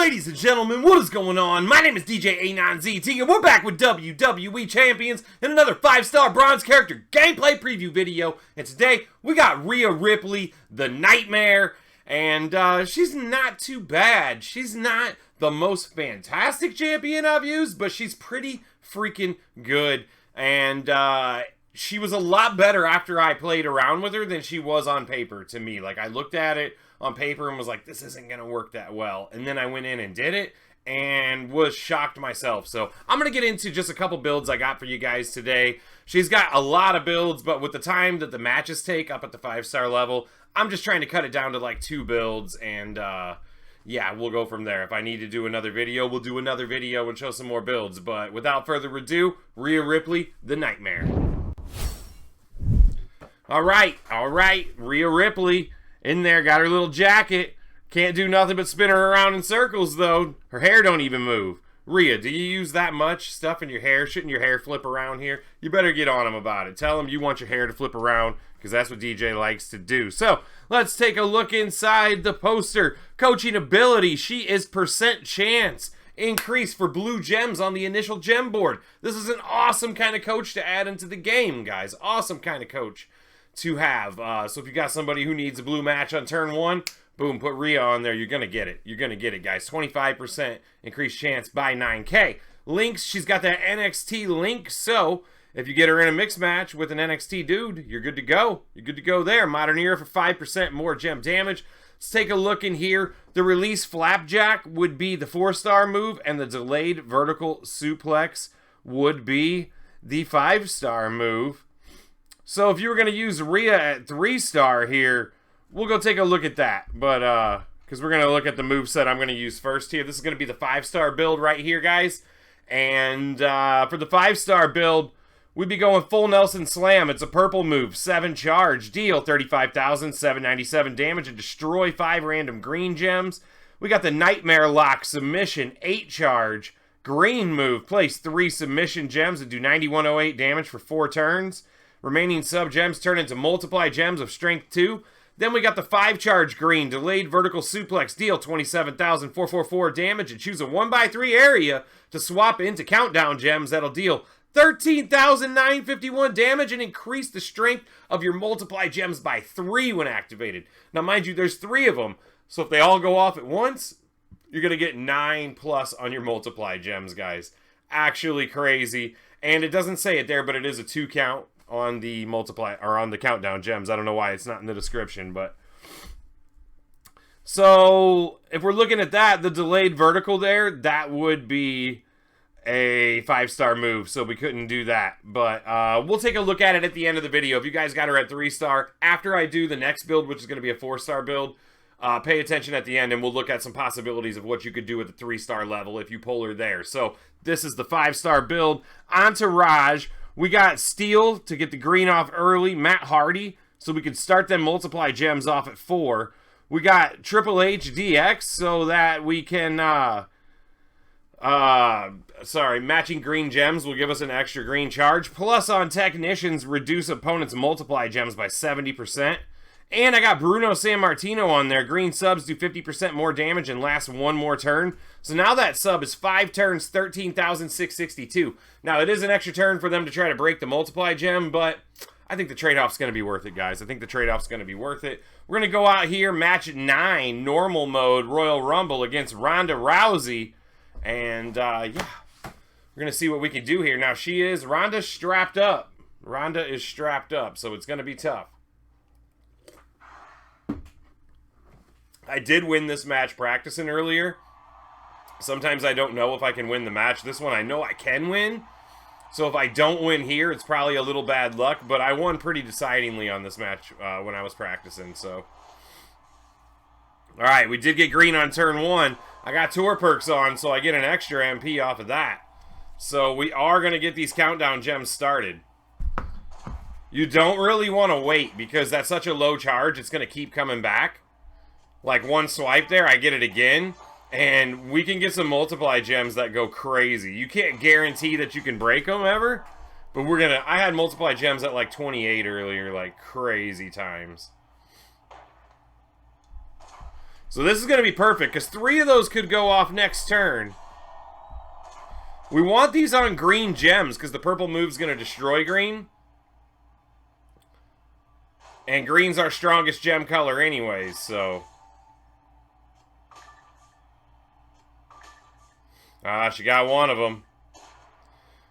Ladies and gentlemen, what is going on? My name is djanonzt, and we're back with WWE Champions in another 5-star bronze character gameplay preview video. And today, we got Rhea Ripley, the Nightmare, and she's not too bad. She's not the most fantastic champion I've used, but she's pretty freaking good. And she was a lot better after I played around with her than she was on paper to me. Like, I looked at it on paper and was like, this isn't going to work that well. And then I went in and did it and was shocked myself. So I'm going to get into just a couple builds I got for you guys today. She's got a lot of builds, but with the time that the matches take up at the 5-star level, I'm just trying to cut it down to like 2 builds. And yeah, we'll go from there. If I need to do another video, we'll do another video and show some more builds. But without further ado, Rhea Ripley, the Nightmare. All right, Rhea Ripley. In there, got her little jacket. Can't do nothing but spin her around in circles, though. Her hair don't even move. Rhea, do you use that much stuff in your hair? Shouldn't your hair flip around here? You better get on him about it. Tell him you want your hair to flip around, because that's what DJ likes to do. So, let's take a look inside the poster. Coaching ability, she is percent chance. Increase for blue gems on the initial gem board. This is an awesome kind of coach to add into the game, guys. Awesome kind of coach to have. So if you got somebody who needs a blue match on turn 1, boom, put Rhea on there. You're going to get it. You're going to get it, guys. 25% increased chance by 9K. Links, she's got that NXT link. So if you get her in a mixed match with an NXT dude, you're good to go. You're good to go there. Modern Era for 5% more gem damage. Let's take a look in here. The release flapjack would be the 4-star move, and the delayed vertical suplex would be the 5-star move. So if you were going to use Rhea at 3-star here, we'll go take a look at that. But, because we're going to look at the moveset I'm going to use first here. This is going to be the 5-star build right here, guys. And for the 5-star build, we'd be going full Nelson Slam. It's a purple move, 7 charge, deal 35,797 damage, and destroy 5 random green gems. We got the Nightmare Lock submission, 8 charge, green move, place 3 submission gems and do 9108 damage for 4 turns. Remaining sub-gems turn into multiply gems of strength 2. Then we got the 5 charge green, delayed vertical suplex, deal 27,444 damage, and choose a 1x3 area to swap into countdown gems that'll deal 13,951 damage and increase the strength of your multiply gems by 3 when activated. Now, mind you, there's 3 of them, so if they all go off at once, you're going to get 9+ on your multiply gems, guys. Actually crazy. And it doesn't say it there, but it is a 2 count on the multiply, or on the countdown gems. I don't know why it's not in the description, but so if we're looking at that, the delayed vertical there, that would be a 5-star move, so we couldn't do that. But we'll take a look at it at the end of the video. If you guys got her at 3-star, after I do the next build, which is going to be a 4-star build, pay attention at the end, and we'll look at some possibilities of what you could do at the 3-star level if you pull her there. So this is the 5-star build. Entourage. We got Steel to get the green off early. Matt Hardy, so we could start them multiply gems off at 4. We got Triple H DX, so that we can, matching green gems will give us an extra green charge. Plus on Technicians, reduce opponents' multiply gems by 70%. And I got Bruno Sammartino on there. Green subs do 50% more damage and last 1 more turn. So now that sub is 5 turns, 13,662. Now, it is an extra turn for them to try to break the multiply gem, but I think the trade-off's going to be worth it, guys. I think the trade-off's going to be worth it. We're going to go out here, match 9, normal mode, Royal Rumble against Ronda Rousey. And, yeah, we're going to see what we can do here. Now, Ronda's strapped up. Ronda is strapped up, so it's going to be tough. I did win this match practicing earlier. Sometimes I don't know if I can win the match. This one I know I can win. So if I don't win here, it's probably a little bad luck. But I won pretty decidingly on this match when I was practicing. So, alright, we did get green on turn 1. I got tour perks on, so I get an extra MP off of that. So we are going to get these countdown gems started. You don't really want to wait because that's such a low charge. It's going to keep coming back. Like 1 swipe there, I get it again. And we can get some multiply gems that go crazy. You can't guarantee that you can break them ever. But we're going to... I had multiply gems at like 28 earlier. Like crazy times. So this is going to be perfect, because 3 of those could go off next turn. We want these on green gems, because the purple move's going to destroy green. And green's our strongest gem color anyways, so... she got one of them.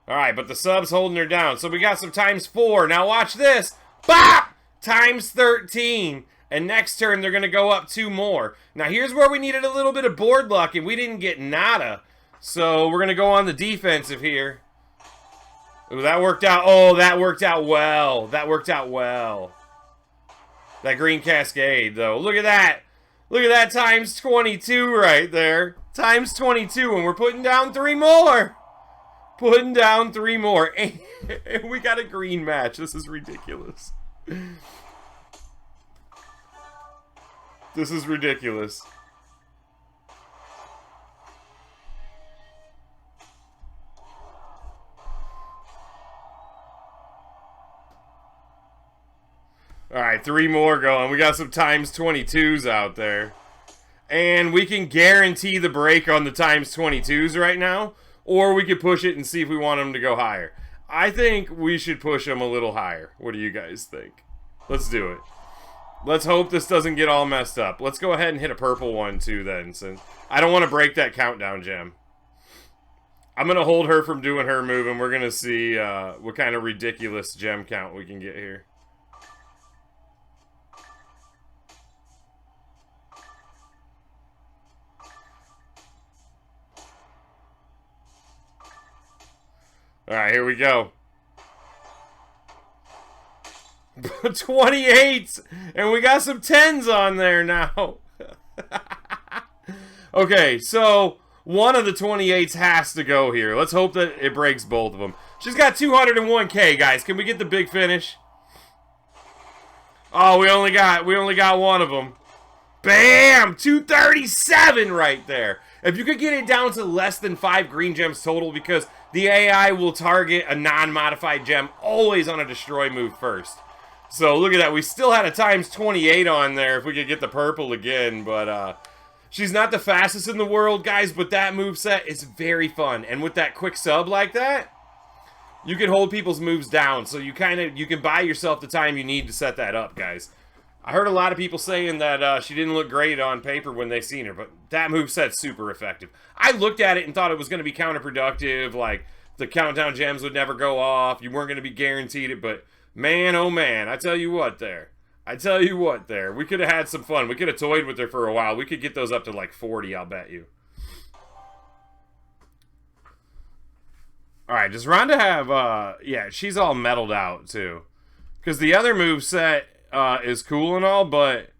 Alright, but the sub's holding her down. So we got some ×4. Now watch this. Bop! ×13. And next turn, they're going to go up 2 more. Now here's where we needed a little bit of board luck, and we didn't get nada. So we're going to go on the defensive here. Ooh, that worked out. Oh, that worked out well. That worked out well. That green cascade, though. Look at that. Look at that ×22 right there. ×22, and we're putting down 3 more. Putting down 3 more. And we got a green match. This is ridiculous. This is ridiculous. Alright, 3 more going. We got some ×22s out there. And we can guarantee the break on the ×22s right now. Or we could push it and see if we want them to go higher. I think we should push them a little higher. What do you guys think? Let's do it. Let's hope this doesn't get all messed up. Let's go ahead and hit a purple one too then, since I don't want to break that countdown gem. I'm going to hold her from doing her move, and we're going to see what kind of ridiculous gem count we can get here. Alright, here we go. 28! And we got some 10s on there now. Okay, so one of the 28s has to go here. Let's hope that it breaks both of them. She's got 201K, guys. Can we get the big finish? Oh, we only got one of them. Bam! 237 right there. If you could get it down to less than 5 green gems total, because the AI will target a non-modified gem always on a destroy move first. So look at that. We still had a ×28 on there if we could get the purple again. But she's not the fastest in the world, guys. But that moveset is very fun. And with that quick sub like that, you can hold people's moves down. So you can buy yourself the time you need to set that up, guys. I heard a lot of people saying that she didn't look great on paper when they seen her, but that moveset's super effective. I looked at it and thought it was going to be counterproductive, like the countdown gems would never go off, you weren't going to be guaranteed it, but man, oh man, I tell you what there. I tell you what there. We could have had some fun. We could have toyed with her for a while. We could get those up to like 40, I'll bet you. Alright, does Rhonda have, yeah, she's all metalled out too. Because the other moveset is cool and all, but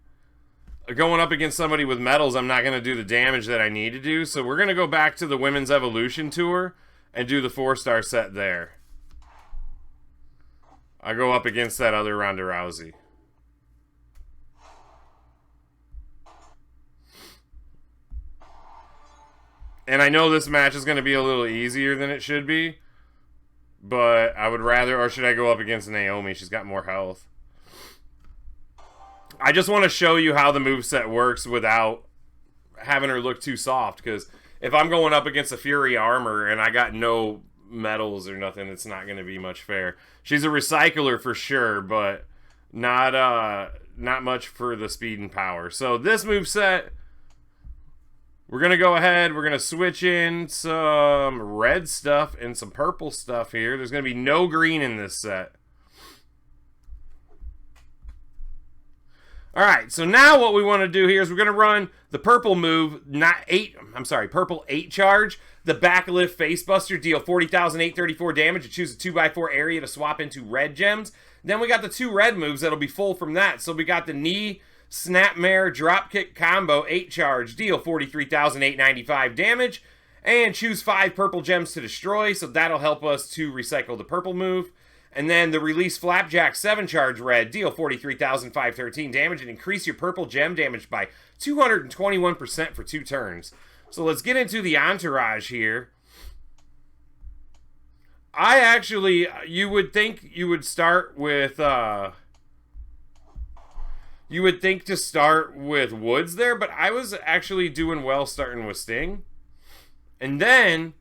going up against somebody with metals, I'm not going to do the damage that I need to do. So we're going to go back to the Women's Evolution Tour and do the 4-star set there. I go up against that other Ronda Rousey. And I know this match is going to be a little easier than it should be, but I would rather, or should I go up against Naomi? She's got more health. I just want to show you how the moveset works without having her look too soft, because if I'm going up against a Fury Armor and I got no metals or nothing, it's not going to be much fair. She's a recycler for sure, but not much for the speed and power. So this moveset, we're going to go ahead, we're going to switch in some red stuff and some purple stuff here. There's going to be no green in this set. Alright, so now what we want to do here is we're going to run the purple move, purple 8 charge, the backlift facebuster, deal 40,834 damage, and choose a 2x4 area to swap into red gems. Then we got the 2 red moves that'll be full from that. So we got the knee, snapmare, dropkick combo, 8 charge, deal 43,895 damage, and choose 5 purple gems to destroy, so that'll help us to recycle the purple move. And then the release Flapjack 7 charge red, deal 43,513 damage and increase your purple gem damage by 221% for 2 turns. So let's get into the entourage here. you would think you would start with You would think to start with Woods there, but I was actually doing well starting with Sting. And then,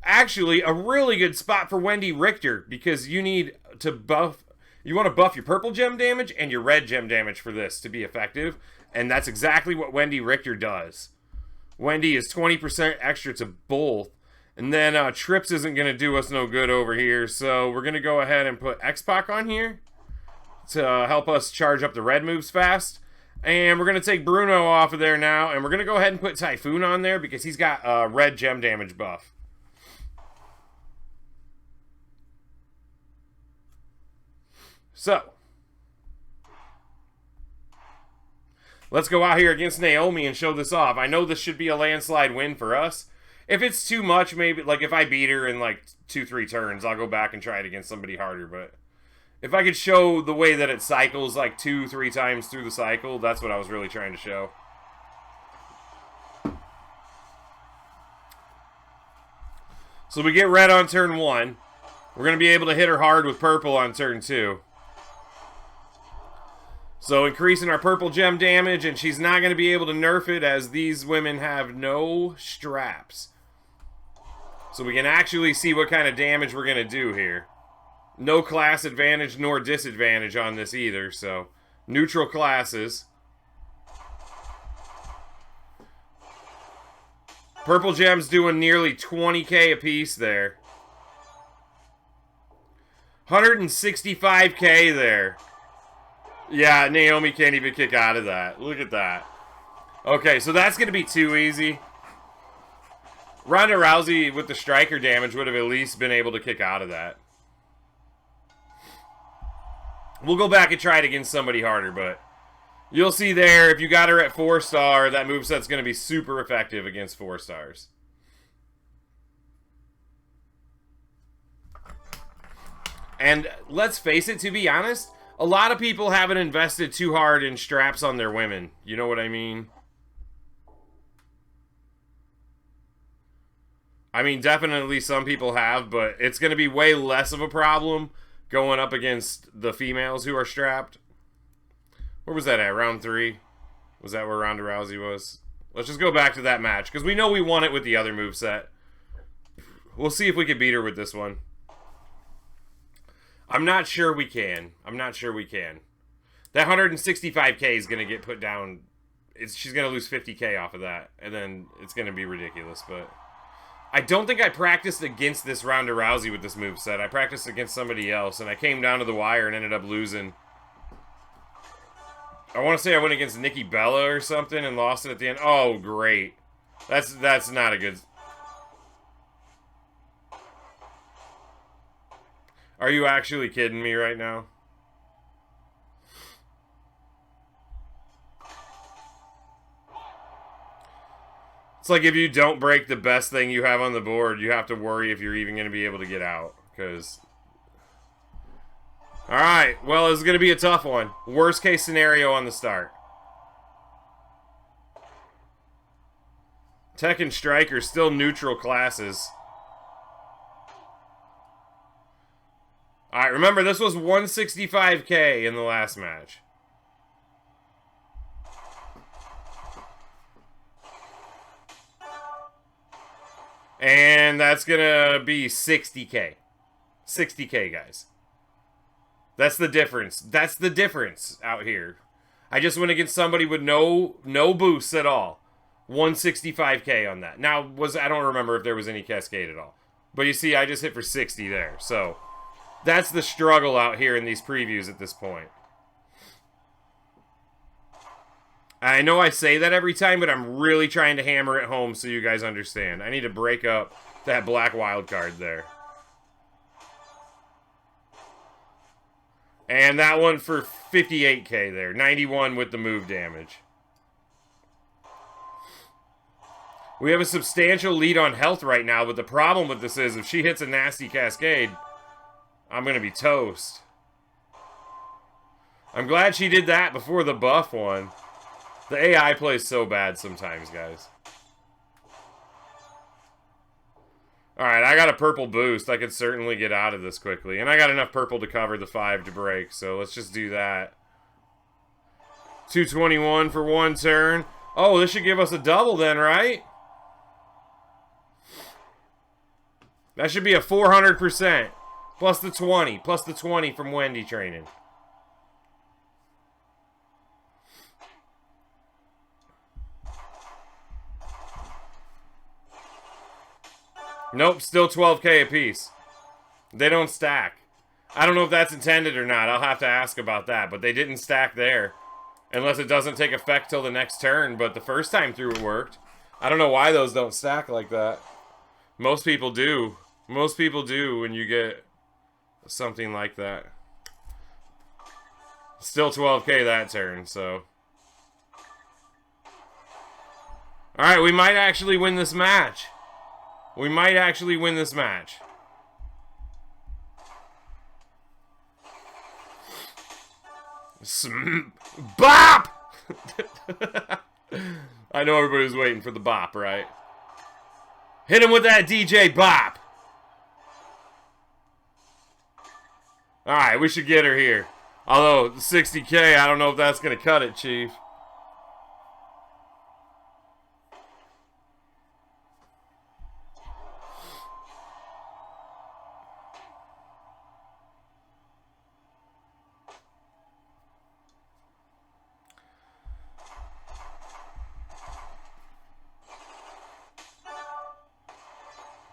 actually, a really good spot for Wendy Richter, because you need to buff... You want to buff your purple gem damage and your red gem damage for this to be effective. And that's exactly what Wendy Richter does. Wendy is 20% extra to both. And then Trips isn't going to do us no good over here. So we're going to go ahead and put X-Pac on here to help us charge up the red moves fast. And we're going to take Bruno off of there now. And we're going to go ahead and put Typhoon on there because he's got a red gem damage buff. So, let's go out here against Naomi and show this off. I know this should be a landslide win for us. If it's too much, maybe, like, if I beat her in, like, 2-3 turns, I'll go back and try it against somebody harder. But if I could show the way that it cycles, like, 2-3 times through the cycle, that's what I was really trying to show. So we get red on turn 1. We're going to be able to hit her hard with purple on turn 2. So increasing our purple gem damage, and she's not going to be able to nerf it as these women have no straps. So we can actually see what kind of damage we're going to do here. No class advantage nor disadvantage on this either, so neutral classes. Purple gem's doing nearly 20k a piece there. 165k there. Yeah, Naomi can't even kick out of that. Look at that. Okay, so that's going to be too easy. Ronda Rousey with the striker damage would have at least been able to kick out of that. We'll go back and try it against somebody harder, but you'll see there, if you got her at 4-star, that moveset's going to be super effective against 4 stars. And let's face it, to be honest, a lot of people haven't invested too hard in straps on their women. You know what I mean? I mean, definitely some people have, but it's going to be way less of a problem going up against the females who are strapped. Where was that at? Round 3? Was that where Ronda Rousey was? Let's just go back to that match, because we know we won it with the other moveset. We'll see if we can beat her with this one. I'm not sure we can. I'm not sure we can. That 165k is going to get put down. She's going to lose 50k off of that. And then it's going to be ridiculous. But I don't think I practiced against this Ronda Rousey with this moveset. I practiced against somebody else. And I came down to the wire and ended up losing. I want to say I went against Nikki Bella or something and lost it at the end. Oh, great. That's not a good... Are you actually kidding me right now? It's like if you don't break the best thing you have on the board, you have to worry if you're even going to be able to get out. Because... Alright, well, it's going to be a tough one. Worst case scenario on the start. Tech and Striker still neutral classes. Alright, remember, this was 165k in the last match. And that's gonna be 60k. 60k, guys. That's the difference. That's the difference out here. I just went against somebody with no boosts at all. 165k on that. Now, I don't remember if there was any cascade at all. But you see, I just hit for 60 there, so... That's the struggle out here in these previews at this point. I know I say that every time, but I'm really trying to hammer it home so you guys understand. I need to break up that black wild card there. And that one for 58k there. 91 with the move damage. We have a substantial lead on health right now, but the problem with this is if she hits a nasty cascade... I'm going to be toast. I'm glad she did that before the buff one. The AI plays so bad sometimes, guys. Alright, I got a purple boost. I could certainly get out of this quickly. And I got enough purple to cover the 5 to break, so let's just do that. 221 for one turn. Oh, this should give us a double then, right? That should be a 400%. Plus the 20. Plus the 20 from Wendy training. Nope, still 12K apiece. They don't stack. I don't know if that's intended or not. I'll have to ask about that. But they didn't stack there. Unless it doesn't take effect till the next turn. But the first time through it worked. I don't know why those don't stack like that. Most people do. Most people do when you get something like that. Still 12K that turn, so. Alright, we might actually win this match. We might actually win this match. Bop! I know everybody's waiting for the bop, right? Hit him with that DJ bop. Alright, we should get her here. Although, 60K, I don't know if that's going to cut it, Chief.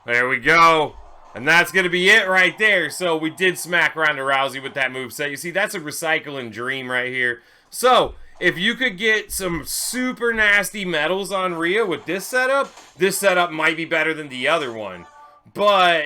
There we go. And that's going to be it right there. So we did smack Ronda Rousey with that moveset. You see, that's a recycling dream right here. So if you could get some super nasty medals on Rhea with this setup might be better than the other one. But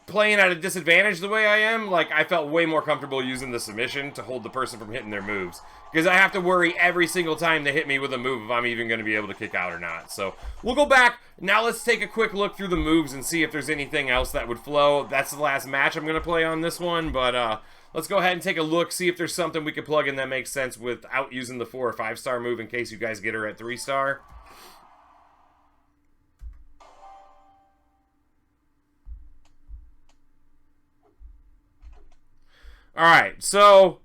playing at a disadvantage the way I am, like, I felt way more comfortable using the submission to hold the person from hitting their moves. Because I have to worry every single time they hit me with a move if I'm even going to be able to kick out or not. So we'll go back. Now let's take a quick look through the moves and see if there's anything else that would flow. That's the last match I'm going to play on this one. But let's go ahead and take a look, see if there's something we could plug in that makes sense without using the 4 or 5 star move in case you guys get her at 3 star. Alright, so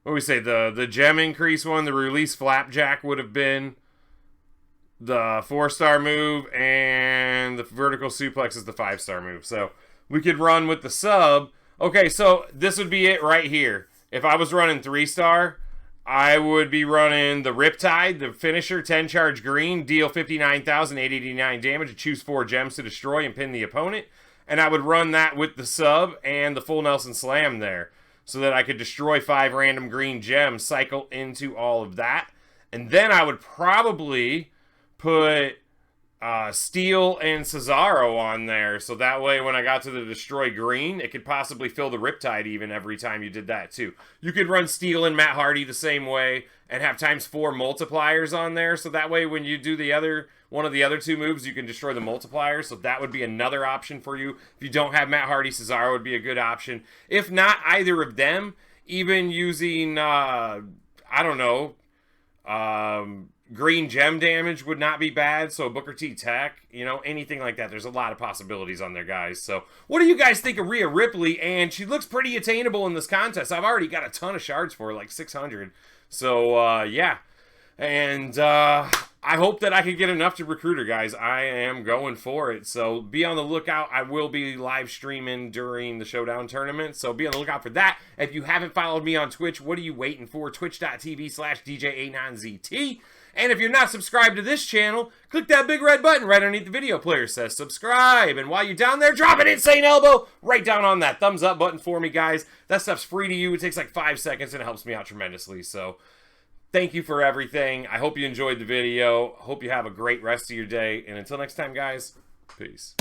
what do we say? The gem increase one, the release flapjack would have been the 4 star move, and the vertical suplex is the 5 star move. So we could run with the sub. Okay, so this would be it right here. If I was running 3 star, I would be running the Riptide, the finisher, 10 charge green, deal 59,889 damage, choose 4 gems to destroy and pin the opponent. And I would run that with the sub and the full Nelson Slam there, so that I could destroy 5 random green gems, cycle into all of that. And then I would probably put Steel and Cesaro on there, so that way when I got to the destroy green, it could possibly fill the Riptide even every time you did that too. You could run Steel and Matt Hardy the same way and have ×4 multipliers on there, so that way when you do one of the other 2 moves, you can destroy the multiplier, so that would be another option for you. If you don't have Matt Hardy, Cesaro would be a good option. If not either of them, even using, I don't know, green gem damage would not be bad, so Booker T Tech, you know, anything like that. There's a lot of possibilities on there, guys. So what do you guys think of Rhea Ripley? And she looks pretty attainable in this contest. I've already got a ton of shards for her, like 600. So, yeah. And I hope that I can get enough to recruit her, guys. I am going for it. So be on the lookout. I will be live streaming during the Showdown tournament. So be on the lookout for that. If you haven't followed me on Twitch, what are you waiting for? Twitch.tv/DJ89ZT. And if you're not subscribed to this channel, click that big red button right underneath the video player that says subscribe. And while you're down there, drop an insane elbow right down on that thumbs up button for me, guys. That stuff's free to you. It takes like 5 seconds and it helps me out tremendously. So thank you for everything. I hope you enjoyed the video. Hope you have a great rest of your day. And until next time, guys, peace.